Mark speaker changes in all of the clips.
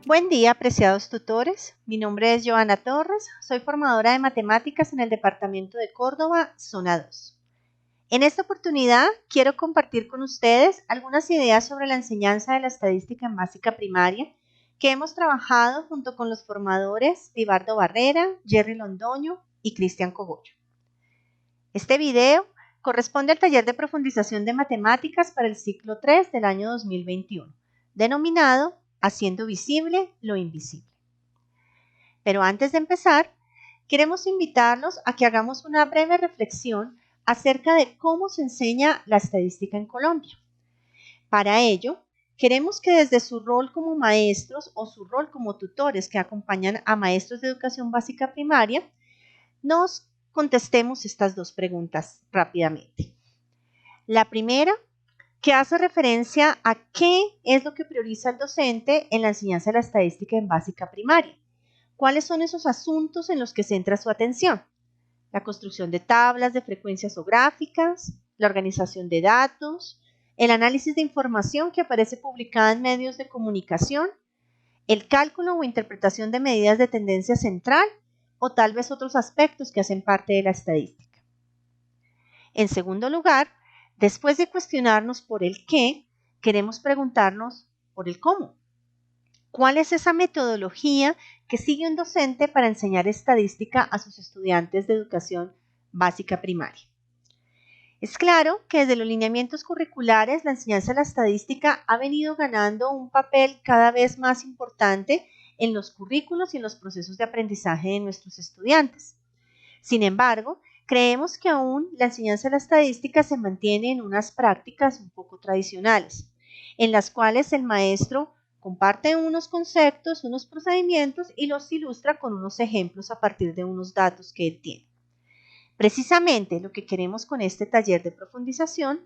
Speaker 1: Buen día, apreciados tutores. Mi nombre es Joana Torres, soy formadora de matemáticas en el departamento de Córdoba, Zona 2. En esta oportunidad quiero compartir con ustedes algunas ideas sobre la enseñanza de la estadística en básica primaria que hemos trabajado junto con los formadores Vivardo Barrera, Jerry Londoño y Cristian Cogollo. Este video corresponde al taller de profundización de matemáticas para el ciclo 3 del año 2021, denominado Haciendo visible lo invisible. Pero antes de empezar, queremos invitarlos a que hagamos una breve reflexión acerca de cómo se enseña la estadística en Colombia. Para ello, queremos que desde su rol como maestros o su rol como tutores que acompañan a maestros de educación básica primaria, nos contestemos estas dos preguntas rápidamente. La primera, que hace referencia a qué es lo que prioriza el docente en la enseñanza de la estadística en básica primaria. ¿Cuáles son esos asuntos en los que centra su atención? La construcción de tablas de frecuencias o gráficas, la organización de datos, el análisis de información que aparece publicada en medios de comunicación, el cálculo o interpretación de medidas de tendencia central o tal vez otros aspectos que hacen parte de la estadística. En segundo lugar, después de cuestionarnos por el qué, queremos preguntarnos por el cómo. ¿Cuál es esa metodología que sigue un docente para enseñar estadística a sus estudiantes de educación básica primaria? Es claro que desde los lineamientos curriculares la enseñanza de la estadística ha venido ganando un papel cada vez más importante en los currículos y en los procesos de aprendizaje de nuestros estudiantes. Sin embargo, creemos que aún la enseñanza de la estadística se mantiene en unas prácticas un poco tradicionales, en las cuales el maestro comparte unos conceptos, unos procedimientos y los ilustra con unos ejemplos a partir de unos datos que él tiene. Precisamente lo que queremos con este taller de profundización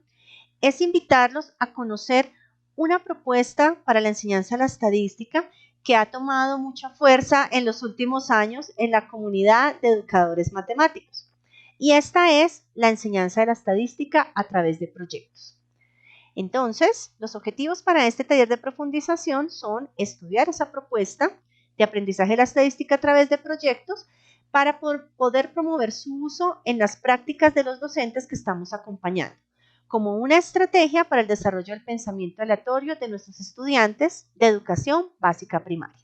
Speaker 1: es invitarlos a conocer una propuesta para la enseñanza de la estadística que ha tomado mucha fuerza en los últimos años en la comunidad de educadores matemáticos. Y esta es la enseñanza de la estadística a través de proyectos. Entonces, los objetivos para este taller de profundización son estudiar esa propuesta de aprendizaje de la estadística a través de proyectos para poder promover su uso en las prácticas de los docentes que estamos acompañando, como una estrategia para el desarrollo del pensamiento aleatorio de nuestros estudiantes de educación básica primaria.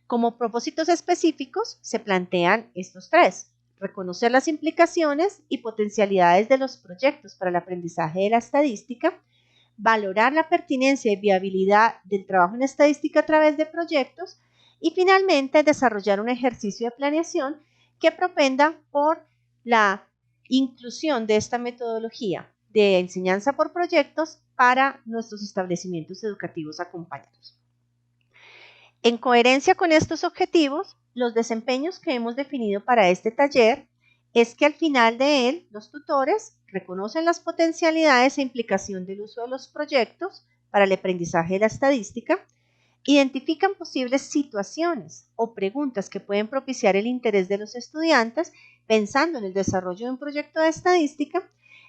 Speaker 1: Como propósitos específicos se plantean estos tres: reconocer las implicaciones y potencialidades de los proyectos para el aprendizaje de la estadística, valorar la pertinencia y viabilidad del trabajo en estadística a través de proyectos y finalmente desarrollar un ejercicio de planeación que propenda por la inclusión de esta metodología de enseñanza por proyectos para nuestros establecimientos educativos acompañados. En coherencia con estos objetivos, los desempeños que hemos definido para este taller es que al final de él, los tutores reconocen las potencialidades e implicación del uso de los proyectos para el aprendizaje de la estadística, identifican posibles situaciones o preguntas que pueden propiciar el interés de los estudiantes pensando en el desarrollo de un proyecto de estadística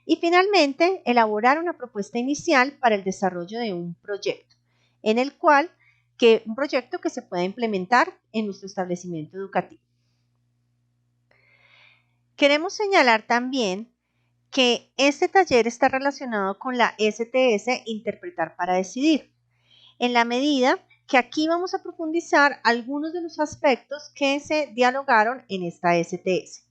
Speaker 1: y finalmente elaborar una propuesta inicial para el desarrollo de un proyecto, en el cual un proyecto que se pueda implementar en nuestro establecimiento educativo. Queremos señalar también que este taller está relacionado con la STS Interpretar para Decidir, en la medida que aquí vamos a profundizar algunos de los aspectos que se dialogaron en esta STS.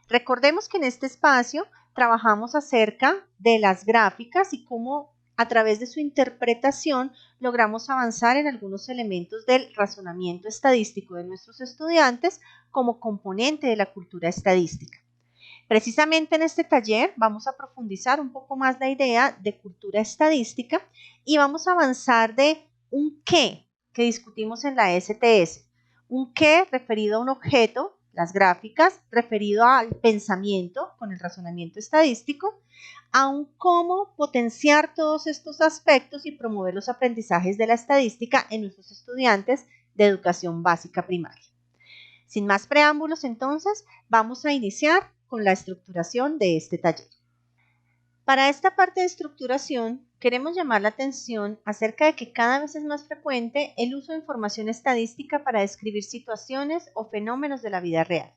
Speaker 1: Recordemos que en este espacio trabajamos acerca de las gráficas y cómo a través de su interpretación logramos avanzar en algunos elementos del razonamiento estadístico de nuestros estudiantes como componente de la cultura estadística. Precisamente en este taller vamos a profundizar un poco más la idea de cultura estadística y vamos a avanzar de un qué que discutimos en la STS. Un qué referido a un objeto, las gráficas, referido al pensamiento con el razonamiento estadístico, a un cómo potenciar todos estos aspectos y promover los aprendizajes de la estadística en nuestros estudiantes de educación básica primaria. Sin más preámbulos, entonces, vamos a iniciar con la estructuración de este taller. Para esta parte de estructuración, queremos llamar la atención acerca de que cada vez es más frecuente el uso de información estadística para describir situaciones o fenómenos de la vida real.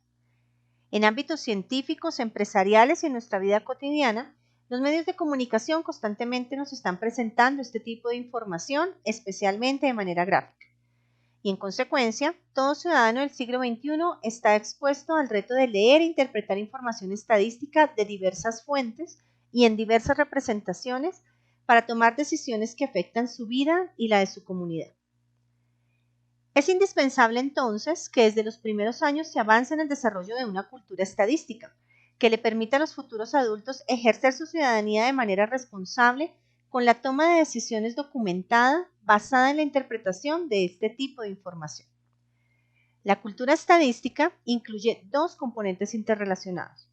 Speaker 1: En ámbitos científicos, empresariales y en nuestra vida cotidiana, los medios de comunicación constantemente nos están presentando este tipo de información, especialmente de manera gráfica. Y en consecuencia, todo ciudadano del siglo XXI está expuesto al reto de leer e interpretar información estadística de diversas fuentes y en diversas representaciones para tomar decisiones que afectan su vida y la de su comunidad. Es indispensable entonces que desde los primeros años se avance en el desarrollo de una cultura estadística, que le permita a los futuros adultos ejercer su ciudadanía de manera responsable con la toma de decisiones documentada basada en la interpretación de este tipo de información. La cultura estadística incluye dos componentes interrelacionados: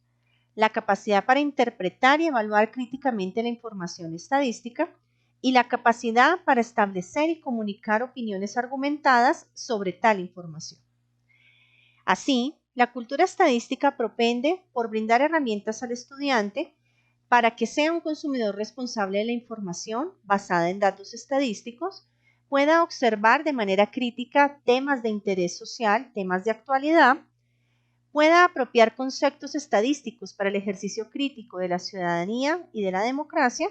Speaker 1: la capacidad para interpretar y evaluar críticamente la información estadística y la capacidad para establecer y comunicar opiniones argumentadas sobre tal información. Así, la cultura estadística propende por brindar herramientas al estudiante para que sea un consumidor responsable de la información basada en datos estadísticos, pueda observar de manera crítica temas de interés social, temas de actualidad, pueda apropiar conceptos estadísticos para el ejercicio crítico de la ciudadanía y de la democracia,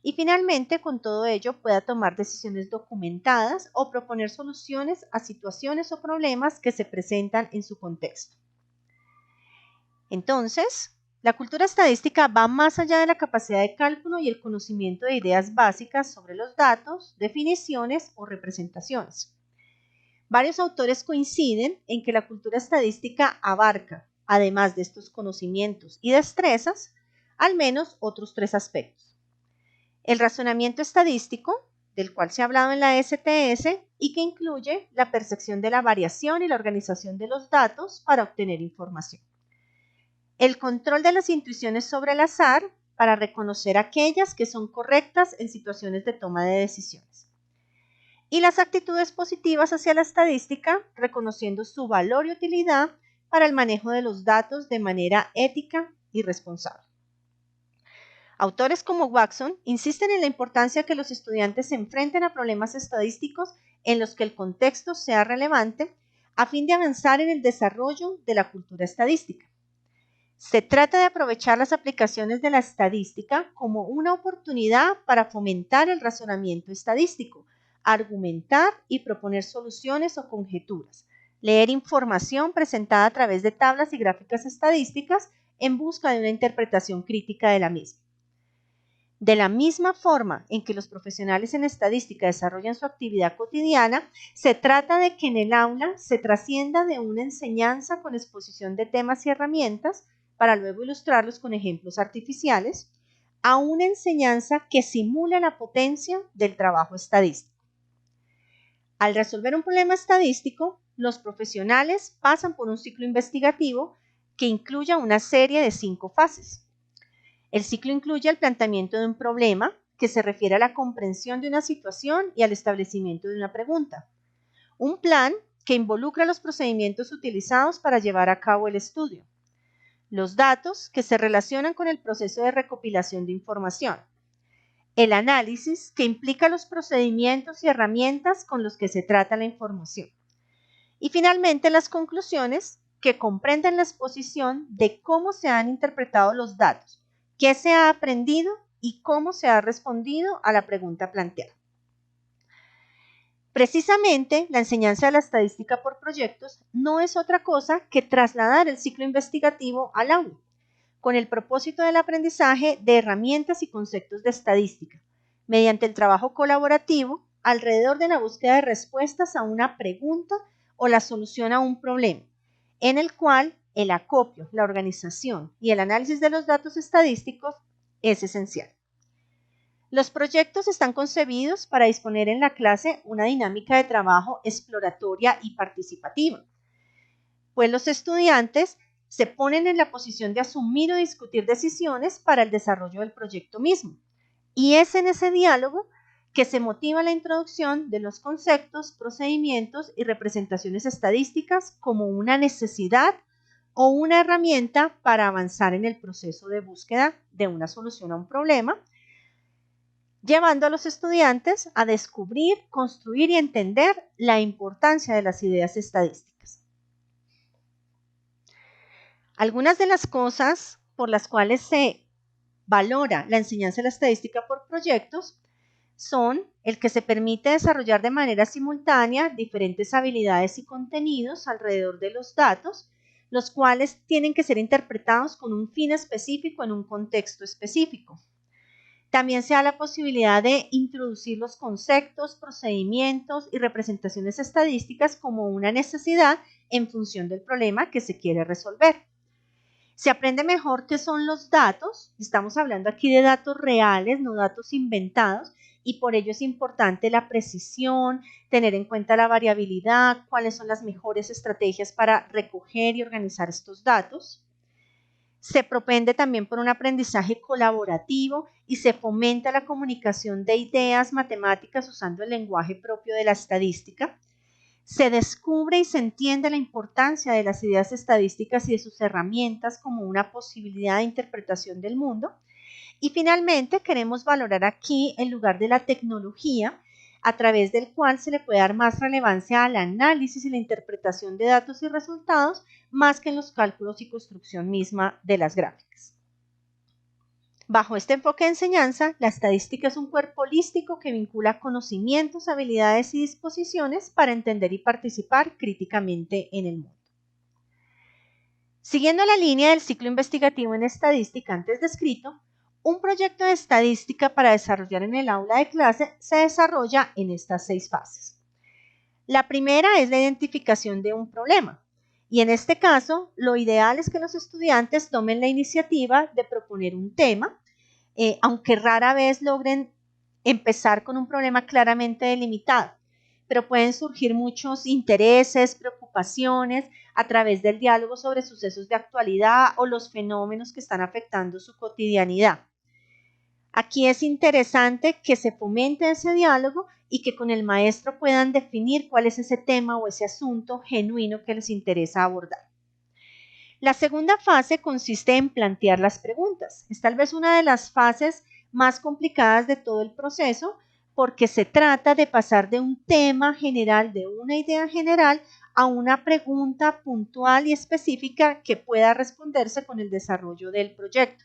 Speaker 1: y finalmente, con todo ello, pueda tomar decisiones documentadas o proponer soluciones a situaciones o problemas que se presentan en su contexto. Entonces, la cultura estadística va más allá de la capacidad de cálculo y el conocimiento de ideas básicas sobre los datos, definiciones o representaciones. Varios autores coinciden en que la cultura estadística abarca, además de estos conocimientos y destrezas, al menos otros tres aspectos: el razonamiento estadístico, del cual se ha hablado en la STS y que incluye la percepción de la variación y la organización de los datos para obtener información; el control de las intuiciones sobre el azar para reconocer aquellas que son correctas en situaciones de toma de decisiones; y las actitudes positivas hacia la estadística, reconociendo su valor y utilidad para el manejo de los datos de manera ética y responsable. Autores como Watson insisten en la importancia de que los estudiantes se enfrenten a problemas estadísticos en los que el contexto sea relevante a fin de avanzar en el desarrollo de la cultura estadística. Se trata de aprovechar las aplicaciones de la estadística como una oportunidad para fomentar el razonamiento estadístico, argumentar y proponer soluciones o conjeturas, leer información presentada a través de tablas y gráficas estadísticas en busca de una interpretación crítica de la misma. De la misma forma en que los profesionales en estadística desarrollan su actividad cotidiana, se trata de que en el aula se trascienda de una enseñanza con exposición de temas y herramientas, para luego ilustrarlos con ejemplos artificiales, a una enseñanza que simule la potencia del trabajo estadístico. Al resolver un problema estadístico, los profesionales pasan por un ciclo investigativo que incluye una serie de 5 fases. El ciclo incluye el planteamiento de un problema, que se refiere a la comprensión de una situación y al establecimiento de una pregunta; un plan, que involucra los procedimientos utilizados para llevar a cabo el estudio; los datos, que se relacionan con el proceso de recopilación de información; el análisis, que implica los procedimientos y herramientas con los que se trata la información; y finalmente las conclusiones, que comprenden la exposición de cómo se han interpretado los datos, qué se ha aprendido y cómo se ha respondido a la pregunta planteada. Precisamente, la enseñanza de la estadística por proyectos no es otra cosa que trasladar el ciclo investigativo al aula, con el propósito del aprendizaje de herramientas y conceptos de estadística, mediante el trabajo colaborativo alrededor de la búsqueda de respuestas a una pregunta o la solución a un problema, en el cual el acopio, la organización y el análisis de los datos estadísticos es esencial. Los proyectos están concebidos para disponer en la clase una dinámica de trabajo exploratoria y participativa, pues los estudiantes se ponen en la posición de asumir o discutir decisiones para el desarrollo del proyecto mismo. Y es en ese diálogo que se motiva la introducción de los conceptos, procedimientos y representaciones estadísticas como una necesidad o una herramienta para avanzar en el proceso de búsqueda de una solución a un problema, llevando a los estudiantes a descubrir, construir y entender la importancia de las ideas estadísticas. Algunas de las cosas por las cuales se valora la enseñanza de la estadística por proyectos son el que se permite desarrollar de manera simultánea diferentes habilidades y contenidos alrededor de los datos, los cuales tienen que ser interpretados con un fin específico en un contexto específico. También se da la posibilidad de introducir los conceptos, procedimientos y representaciones estadísticas como una necesidad en función del problema que se quiere resolver. Se aprende mejor qué son los datos, estamos hablando aquí de datos reales, no datos inventados, y por ello es importante la precisión, tener en cuenta la variabilidad, cuáles son las mejores estrategias para recoger y organizar estos datos. Se propende también por un aprendizaje colaborativo y se fomenta la comunicación de ideas matemáticas usando el lenguaje propio de la estadística. Se descubre y se entiende la importancia de las ideas estadísticas y de sus herramientas como una posibilidad de interpretación del mundo. Y finalmente queremos valorar aquí el lugar de la tecnología a través del cual se le puede dar más relevancia al análisis y la interpretación de datos y resultados más que en los cálculos y construcción misma de las gráficas. Bajo este enfoque de enseñanza, la estadística es un cuerpo holístico que vincula conocimientos, habilidades y disposiciones para entender y participar críticamente en el mundo. Siguiendo la línea del ciclo investigativo en estadística antes descrito, un proyecto de estadística para desarrollar en el aula de clase se desarrolla en estas 6 fases. La primera es la identificación de un problema. Y en este caso, lo ideal es que los estudiantes tomen la iniciativa de proponer un tema, aunque rara vez logren empezar con un problema claramente delimitado. Pero pueden surgir muchos intereses, preocupaciones a través del diálogo sobre sucesos de actualidad o los fenómenos que están afectando su cotidianidad. Aquí es interesante que se fomente ese diálogo y que con el maestro puedan definir cuál es ese tema o ese asunto genuino que les interesa abordar. La segunda fase consiste en plantear las preguntas. Es tal vez una de las fases más complicadas de todo el proceso porque se trata de pasar de un tema general, de una idea general, a una pregunta puntual y específica que pueda responderse con el desarrollo del proyecto.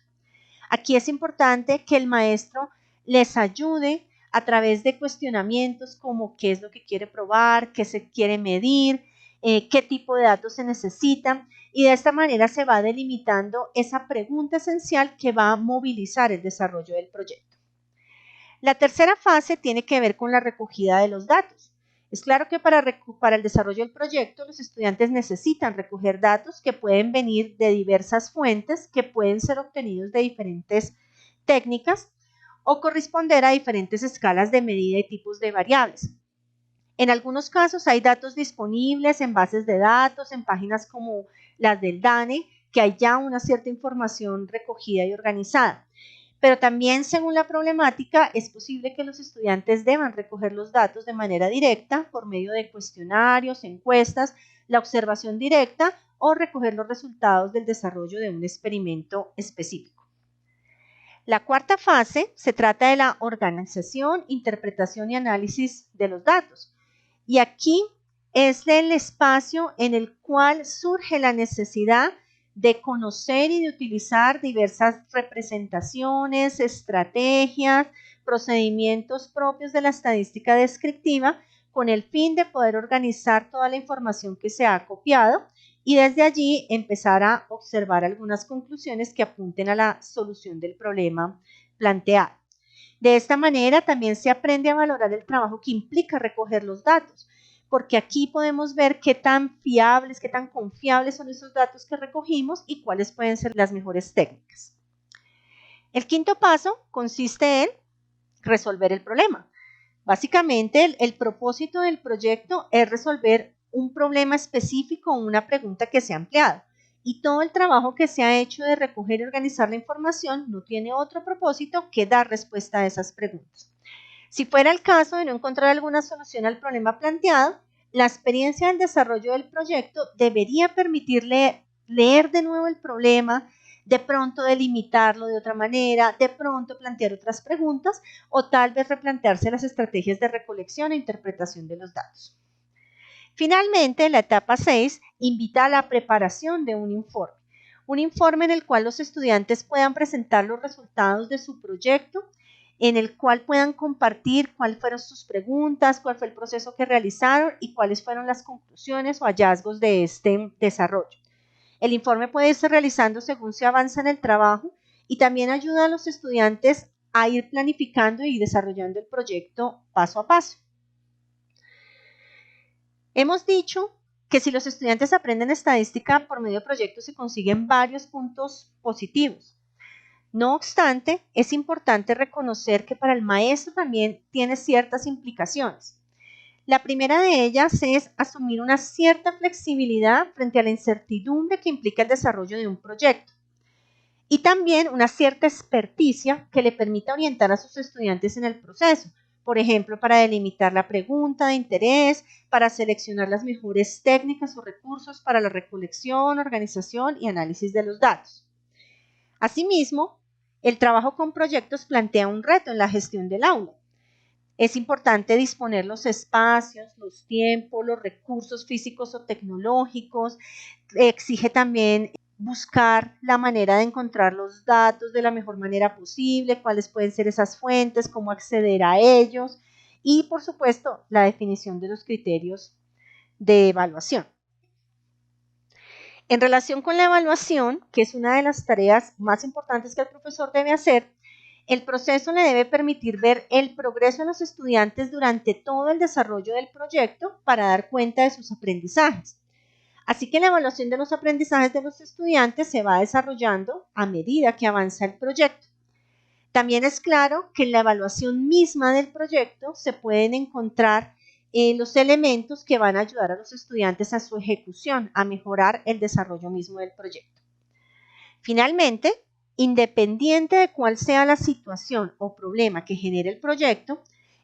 Speaker 1: Aquí es importante que el maestro les ayude a través de cuestionamientos como qué es lo que quiere probar, qué se quiere medir, qué tipo de datos se necesitan, y de esta manera se va delimitando esa pregunta esencial que va a movilizar el desarrollo del proyecto. La tercera fase tiene que ver con la recogida de los datos. Es claro que para el desarrollo del proyecto los estudiantes necesitan recoger datos que pueden venir de diversas fuentes, que pueden ser obtenidos de diferentes técnicas o corresponder a diferentes escalas de medida y tipos de variables. En algunos casos hay datos disponibles en bases de datos, en páginas como las del DANE, que hay ya una cierta información recogida y organizada. Pero también, según la problemática, es posible que los estudiantes deban recoger los datos de manera directa por medio de cuestionarios, encuestas, la observación directa o recoger los resultados del desarrollo de un experimento específico. La cuarta fase se trata de la organización, interpretación y análisis de los datos. Y aquí es el espacio en el cual surge la necesidad de conocer y de utilizar diversas representaciones, estrategias, procedimientos propios de la estadística descriptiva con el fin de poder organizar toda la información que se ha copiado y desde allí empezar a observar algunas conclusiones que apunten a la solución del problema planteado. De esta manera también se aprende a valorar el trabajo que implica recoger los datos, porque aquí podemos ver qué tan fiables, qué tan confiables son esos datos que recogimos y cuáles pueden ser las mejores técnicas. El quinto paso consiste en resolver el problema. Básicamente, el propósito del proyecto es resolver un problema específico o una pregunta que se ha ampliado. Y todo el trabajo que se ha hecho de recoger y organizar la información no tiene otro propósito que dar respuesta a esas preguntas. Si fuera el caso de no encontrar alguna solución al problema planteado, la experiencia del desarrollo del proyecto debería permitirle leer de nuevo el problema, de pronto delimitarlo de otra manera, de pronto plantear otras preguntas o tal vez replantearse las estrategias de recolección e interpretación de los datos. Finalmente, la etapa 6 invita a la preparación de un informe en el cual los estudiantes puedan presentar los resultados de su proyecto, en el cual puedan compartir cuáles fueron sus preguntas, cuál fue el proceso que realizaron y cuáles fueron las conclusiones o hallazgos de este desarrollo. El informe puede irse realizando según se avanza en el trabajo y también ayuda a los estudiantes a ir planificando y desarrollando el proyecto paso a paso. Hemos dicho que si los estudiantes aprenden estadística por medio de proyectos se consiguen varios puntos positivos. No obstante, es importante reconocer que para el maestro también tiene ciertas implicaciones. La primera de ellas es asumir una cierta flexibilidad frente a la incertidumbre que implica el desarrollo de un proyecto y también una cierta experticia que le permita orientar a sus estudiantes en el proceso, por ejemplo, para delimitar la pregunta de interés, para seleccionar las mejores técnicas o recursos para la recolección, organización y análisis de los datos. Asimismo, el trabajo con proyectos plantea un reto en la gestión del aula. Es importante disponer los espacios, los tiempos, los recursos físicos o tecnológicos. Exige también buscar la manera de encontrar los datos de la mejor manera posible, cuáles pueden ser esas fuentes, cómo acceder a ellos y, por supuesto, la definición de los criterios de evaluación. En relación con la evaluación, que es una de las tareas más importantes que el profesor debe hacer, el proceso le debe permitir ver el progreso de los estudiantes durante todo el desarrollo del proyecto para dar cuenta de sus aprendizajes. Así que la evaluación de los aprendizajes de los estudiantes se va desarrollando a medida que avanza el proyecto. También es claro que en la evaluación misma del proyecto se pueden encontrar los elementos que van a ayudar a los estudiantes a su ejecución, a mejorar el desarrollo mismo del proyecto. Finalmente, independiente de cuál sea la situación o problema que genere el proyecto,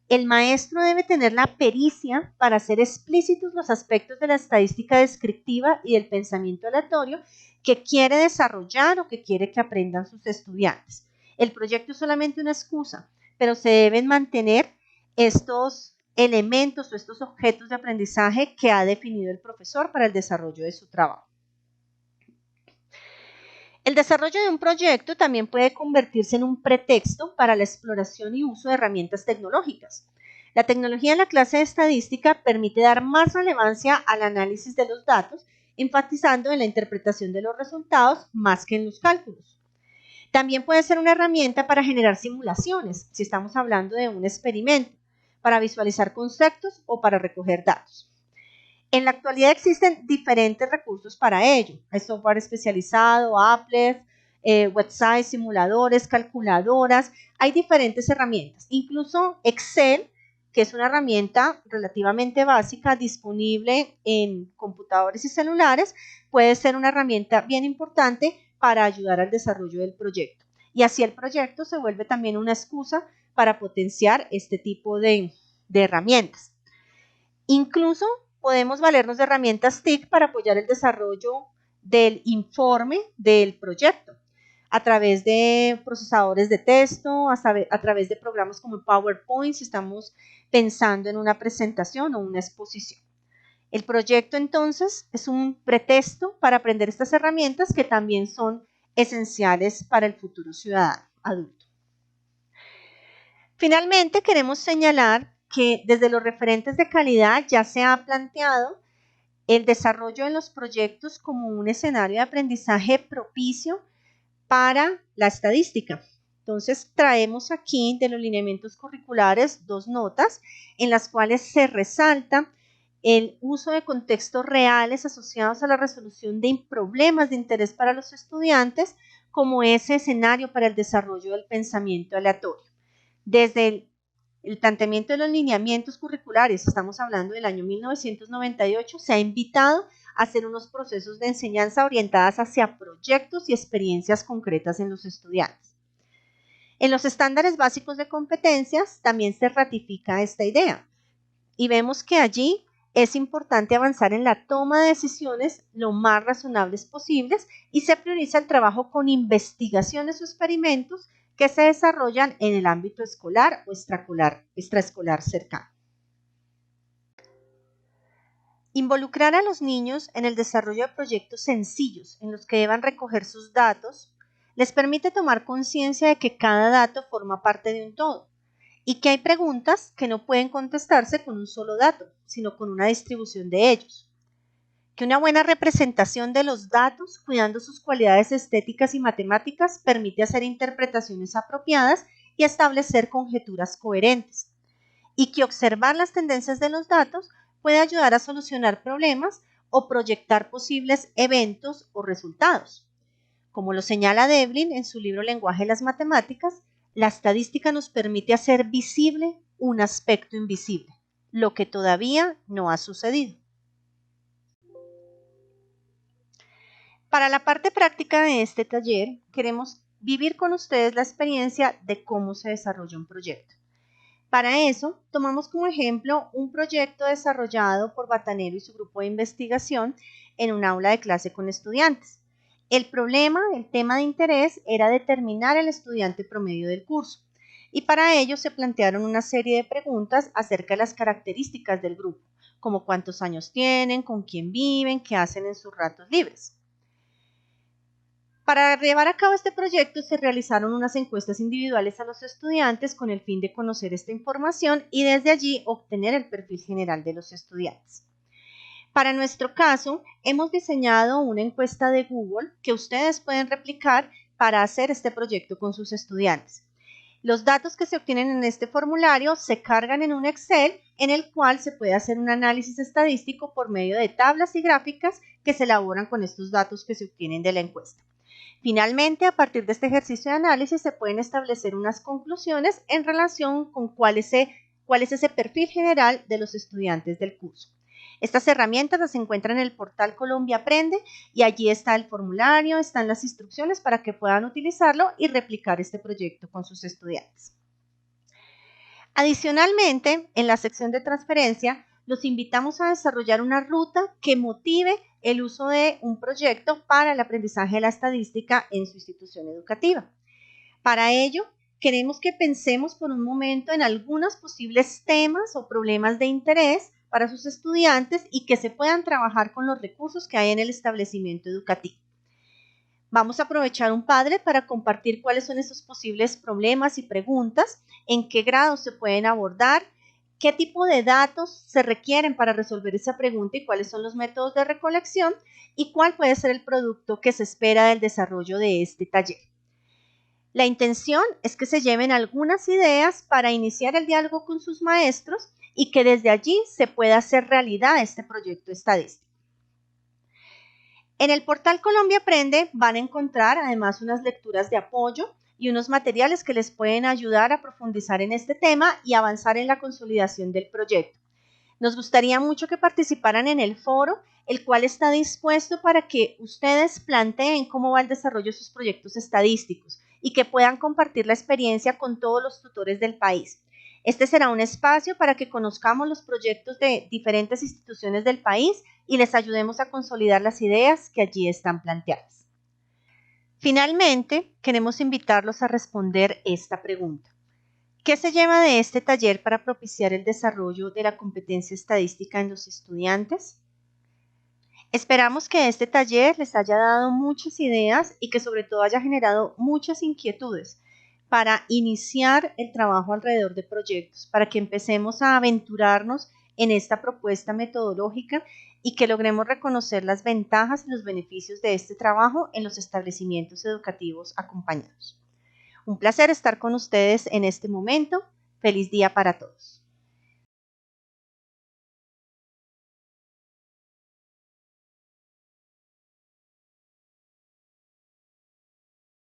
Speaker 1: el maestro debe tener la pericia para hacer explícitos los aspectos de la estadística descriptiva y del pensamiento aleatorio que quiere desarrollar o que quiere que aprendan sus estudiantes. El proyecto es solamente una excusa, pero se deben mantener estos elementos o estos objetos de aprendizaje que ha definido el profesor para el desarrollo de su trabajo. El desarrollo de un proyecto también puede convertirse en un pretexto para la exploración y uso de herramientas tecnológicas. La tecnología en la clase de estadística permite dar más relevancia al análisis de los datos, enfatizando en la interpretación de los resultados más que en los cálculos. También puede ser una herramienta para generar simulaciones, si estamos hablando de un experimento, para visualizar conceptos o para recoger datos. En la actualidad existen diferentes recursos para ello. Hay software especializado, Applet, websites, simuladores, calculadoras. Hay diferentes herramientas. Incluso Excel, que es una herramienta relativamente básica, disponible en computadores y celulares, puede ser una herramienta bien importante para ayudar al desarrollo del proyecto. Y así el proyecto se vuelve también una excusa para potenciar este tipo de herramientas. Incluso podemos valernos de herramientas TIC para apoyar el desarrollo del informe del proyecto a través de procesadores de texto, a través de programas como PowerPoint si estamos pensando en una presentación o una exposición. El proyecto entonces es un pretexto para aprender estas herramientas que también son esenciales para el futuro ciudadano adulto. Finalmente, queremos señalar que desde los referentes de calidad ya se ha planteado el desarrollo de los proyectos como un escenario de aprendizaje propicio para la estadística. Entonces, traemos aquí de los lineamientos curriculares 2 notas en las cuales se resalta el uso de contextos reales asociados a la resolución de problemas de interés para los estudiantes como ese escenario para el desarrollo del pensamiento aleatorio. Desde el planteamiento de los lineamientos curriculares, estamos hablando del año 1998, se ha invitado a hacer unos procesos de enseñanza orientadas hacia proyectos y experiencias concretas en los estudiantes. En los estándares básicos de competencias también se ratifica esta idea y vemos que allí Es importante avanzar en la toma de decisiones lo más razonables posibles y se prioriza el trabajo con investigaciones o experimentos que se desarrollan en el ámbito escolar o extraescolar cercano. Involucrar a los niños en el desarrollo de proyectos sencillos en los que deban recoger sus datos les permite tomar conciencia de que cada dato forma parte de un todo y que hay preguntas que no pueden contestarse con un solo dato, sino con una distribución de ellos. Que una buena representación de los datos, cuidando sus cualidades estéticas y matemáticas, permite hacer interpretaciones apropiadas y establecer conjeturas coherentes. Y que observar las tendencias de los datos puede ayudar a solucionar problemas o proyectar posibles eventos o resultados. Como lo señala Devlin en su libro Lenguaje de las Matemáticas, la estadística nos permite hacer visible un aspecto invisible, lo que todavía no ha sucedido. Para la parte práctica de este taller, queremos vivir con ustedes la experiencia de cómo se desarrolla un proyecto. Para eso, tomamos como ejemplo un proyecto desarrollado por Batanero y su grupo de investigación en un aula de clase con estudiantes. El tema de interés era determinar el estudiante promedio del curso y para ello se plantearon una serie de preguntas acerca de las características del grupo, como cuántos años tienen, con quién viven, qué hacen en sus ratos libres. Para llevar a cabo este proyecto se realizaron unas encuestas individuales a los estudiantes con el fin de conocer esta información y desde allí obtener el perfil general de los estudiantes. Para nuestro caso, hemos diseñado una encuesta de Google que ustedes pueden replicar para hacer este proyecto con sus estudiantes. Los datos que se obtienen en este formulario se cargan en un Excel en el cual se puede hacer un análisis estadístico por medio de tablas y gráficas que se elaboran con estos datos que se obtienen de la encuesta. Finalmente, a partir de este ejercicio de análisis se pueden establecer unas conclusiones en relación con cuál es ese perfil general de los estudiantes del curso. Estas herramientas las encuentran en el portal Colombia Aprende y allí está el formulario, están las instrucciones para que puedan utilizarlo y replicar este proyecto con sus estudiantes. Adicionalmente, en la sección de transferencia, los invitamos a desarrollar una ruta que motive el uso de un proyecto para el aprendizaje de la estadística en su institución educativa. Para ello, queremos que pensemos por un momento en algunos posibles temas o problemas de interés para sus estudiantes y que se puedan trabajar con los recursos que hay en el establecimiento educativo. Vamos a aprovechar un Padlet para compartir cuáles son esos posibles problemas y preguntas, en qué grado se pueden abordar, qué tipo de datos se requieren para resolver esa pregunta y cuáles son los métodos de recolección y cuál puede ser el producto que se espera del desarrollo de este taller. La intención es que se lleven algunas ideas para iniciar el diálogo con sus maestros y que desde allí se pueda hacer realidad este proyecto estadístico. En el portal Colombia Aprende van a encontrar además unas lecturas de apoyo y unos materiales que les pueden ayudar a profundizar en este tema y avanzar en la consolidación del proyecto. Nos gustaría mucho que participaran en el foro, el cual está dispuesto para que ustedes planteen cómo va el desarrollo de sus proyectos estadísticos y que puedan compartir la experiencia con todos los tutores del país. Este será un espacio para que conozcamos los proyectos de diferentes instituciones del país y les ayudemos a consolidar las ideas que allí están planteadas. Finalmente, queremos invitarlos a responder esta pregunta. ¿Qué se lleva de este taller para propiciar el desarrollo de la competencia estadística en los estudiantes? Esperamos que este taller les haya dado muchas ideas y que sobre todo haya generado muchas inquietudes para iniciar el trabajo alrededor de proyectos, para que empecemos a aventurarnos en esta propuesta metodológica y que logremos reconocer las ventajas y los beneficios de este trabajo en los establecimientos educativos acompañados. Un placer estar con ustedes en este momento. Feliz día para todos.